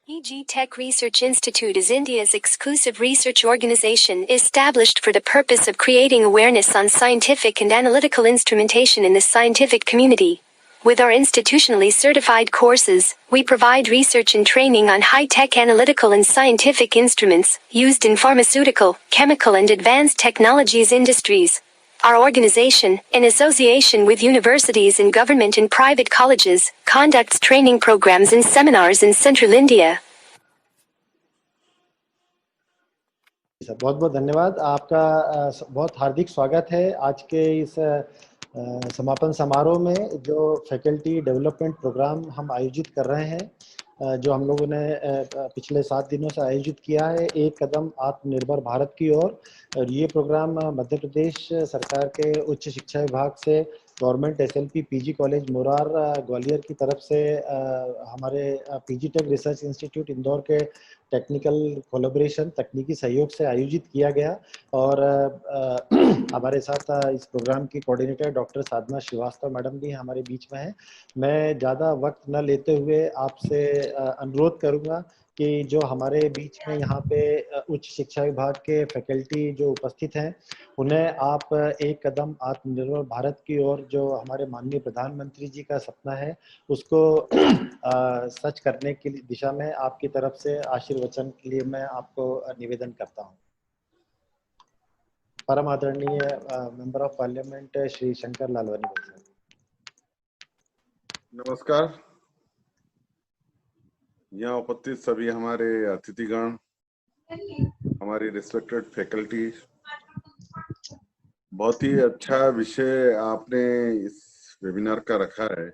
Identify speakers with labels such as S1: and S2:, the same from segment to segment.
S1: EG Tech Research Institute is India's exclusive research organization established for the purpose of creating awareness on scientific and analytical instrumentation in the scientific community. With our institutionally certified courses, we provide research and training on high-tech analytical and scientific instruments used in pharmaceutical, chemical and advanced technologies industries. Our organization, in association with universities and government and private colleges, conducts training programs and seminars in Central India.
S2: Sir बहुत बहुत धन्यवाद आपका। बहुत हार्दिक स्वागत है आज के इस समापन समारोह में जो फैकल्टी डेवलपमेंट प्रोग्राम हम आयोजित कर रहे हैं, जो हम लोगों ने पिछले 7 दिनों से आयोजित किया है, एक कदम आत्मनिर्भर भारत की ओर। और ये प्रोग्राम मध्य प्रदेश सरकार के उच्च शिक्षा विभाग से government SLP PG college Morar Gwalior की तरफ से हमारे PG tech research institute Indore के टेक्निकल कोलैबोरेशन तकनीकी सहयोग से आयोजित किया गया। और हमारे साथ इस प्रोग्राम की कोऑर्डिनेटर डॉक्टर साधना श्रीवास्तव मैडम भी हमारे बीच में हैं। मैं ज़्यादा वक्त न लेते हुए आपसे अनुरोध करूंगा कि जो हमारे बीच में यहाँ पे उच्च शिक्षा विभाग के फैकल्टी जो उपस्थित हैं, उन्हें आप एक कदम आत्मनिर्भर भारत की ओर जो हमारे माननीय प्रधानमंत्री जी का सपना है उसको सच करने की दिशा में आपकी तरफ से आशीर्वचन के लिए मैं आपको निवेदन करता हूँ। परम आदरणीय member of parliament Shri Shankar Lalwani साहब।
S3: नमस्कार। यहाँ उपस्थित सभी हमारे अतिथिगण, हमारी रिस्पेक्टेड फैकल्टी, बहुत ही अच्छा विषय आपने इस वेबिनार का रखा है।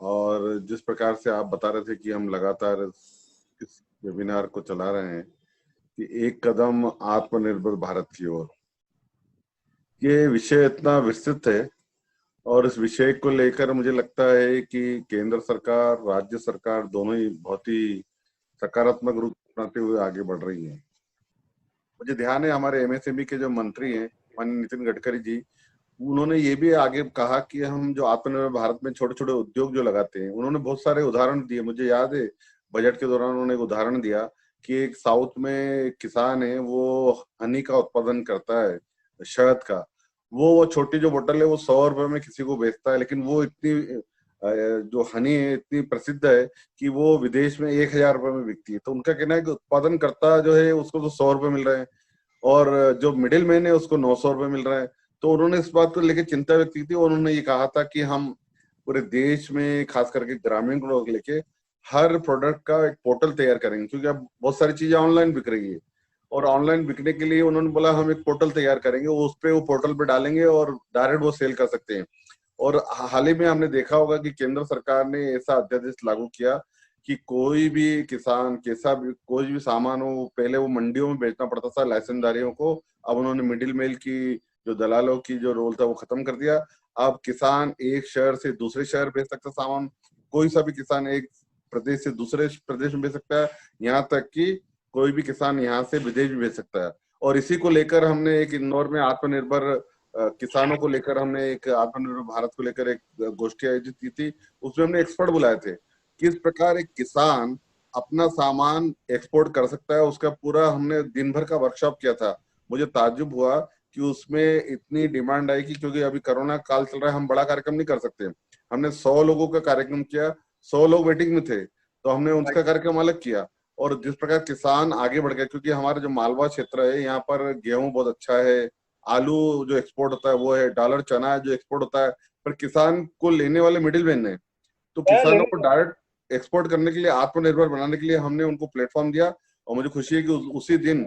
S3: और जिस प्रकार से आप बता रहे थे कि हम लगातार इस वेबिनार को चला रहे हैं कि एक कदम आत्मनिर्भर भारत की ओर, ये विषय इतना विस्तृत है और इस विषय को लेकर मुझे लगता है कि केंद्र सरकार, राज्य सरकार दोनों ही बहुत ही सकारात्मक रूप अपनाते हुए आगे बढ़ रही है। मुझे ध्यान है हमारे एमएसएमई के जो मंत्री हैं माननीय नितिन गडकरी जी, उन्होंने ये भी आगे कहा कि हम जो आत्मनिर्भर भारत में छोटे छोटे उद्योग जो लगाते हैं, उन्होंने बहुत सारे उदाहरण दिए। मुझे याद है बजट के दौरान उन्होंने एक उदाहरण दिया कि एक साउथ में किसान है, वो हनी का उत्पादन करता है, शहद का। वो छोटी जो बोतल है वो 100 रुपए में किसी को बेचता है, लेकिन वो इतनी जो हनी है इतनी प्रसिद्ध है कि वो विदेश में 1000 रुपए में बिकती है। तो उनका कहना है कि उत्पादन करता जो है उसको तो 100 रुपए मिल रहे हैं और जो मिडिल मैन है उसको 900 रुपए मिल रहा है। तो उन्होंने इस बात को लेकर चिंता व्यक्त की थी और उन्होंने ये कहा था कि हम पूरे देश में खास करके ग्रामीण को लेके हर प्रोडक्ट का एक पोर्टल तैयार करेंगे, क्योंकि अब बहुत सारी चीजें ऑनलाइन बिक रही है और ऑनलाइन बिकने के लिए उन्होंने बोला हम एक पोर्टल तैयार करेंगे, उस पे वो पोर्टल पे डालेंगे और डायरेक्ट वो सेल कर सकते हैं। और हाल ही में हमने देखा होगा कि केंद्र सरकार ने ऐसा अध्यादेश लागू किया कि कोई भी किसान कैसा भी कोई भी सामान हो, पहले वो मंडियों में बेचना पड़ता था लाइसेंसदारियों को, अब उन्होंने मिडिल मेल की जो दलालों की जो रोल था वो खत्म कर दिया। अब किसान एक शहर से दूसरे शहर भेज सकता सामान, कोई सा भी किसान एक प्रदेश से दूसरे प्रदेश में भेज सकता है, यहाँ तक कि कोई भी किसान यहाँ से विदेश भी भेज सकता है। और इसी को लेकर हमने एक इंदौर में आत्मनिर्भर किसानों को लेकर हमने एक आत्मनिर्भर भारत को लेकर एक गोष्ठी आयोजित की थी। उसमें हमने एक्सपर्ट बुलाए थे, किस प्रकार एक किसान अपना सामान एक्सपोर्ट कर सकता है, उसका पूरा हमने दिन भर का वर्कशॉप किया था। मुझे ताज्जुब हुआ कि उसमें इतनी डिमांड आई कि क्योंकि अभी कोरोना काल चल रहा है, हम बड़ा कार्यक्रम नहीं कर सकते। हमने 100 लोगों का कार्यक्रम किया, 100 लोग वेटिंग में थे, तो हमने उनका कार्यक्रम अलग किया। और जिस प्रकार किसान आगे बढ़ गया, क्योंकि हमारा जो मालवा क्षेत्र है यहाँ पर गेहूं बहुत अच्छा है, आलू जो एक्सपोर्ट होता है वो है, डॉलर चना जो एक्सपोर्ट होता है, पर किसान को लेने वाले मिडिल मैन है। तो किसानों को डायरेक्ट एक्सपोर्ट करने के लिए, आत्मनिर्भर बनाने के लिए हमने उनको प्लेटफॉर्म दिया। और मुझे खुशी है कि उसी दिन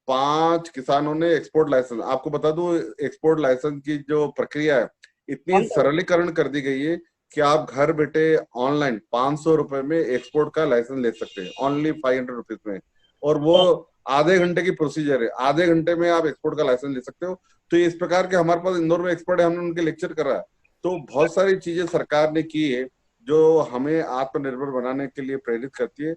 S3: 5 किसानों ने एक्सपोर्ट लाइसेंस, आपको बता दूं एक्सपोर्ट लाइसेंस की जो प्रक्रिया है इतनी सरलीकरण कर दी गई है कि आप घर बैठे ऑनलाइन 500 रुपए में एक्सपोर्ट का लाइसेंस ले सकते हैं, ओनली 500 रुपीज में। और वो आधे घंटे की प्रोसीजर है, आधे घंटे में आप एक्सपोर्ट का लाइसेंस ले सकते हो। तो इस प्रकार के हमारे पास इंदौर में एक्सपर्ट है, हमने उनके लेक्चर करा। तो बहुत सारी चीजें सरकार ने की है जो हमें आत्मनिर्भर बनाने के लिए प्रेरित करती है।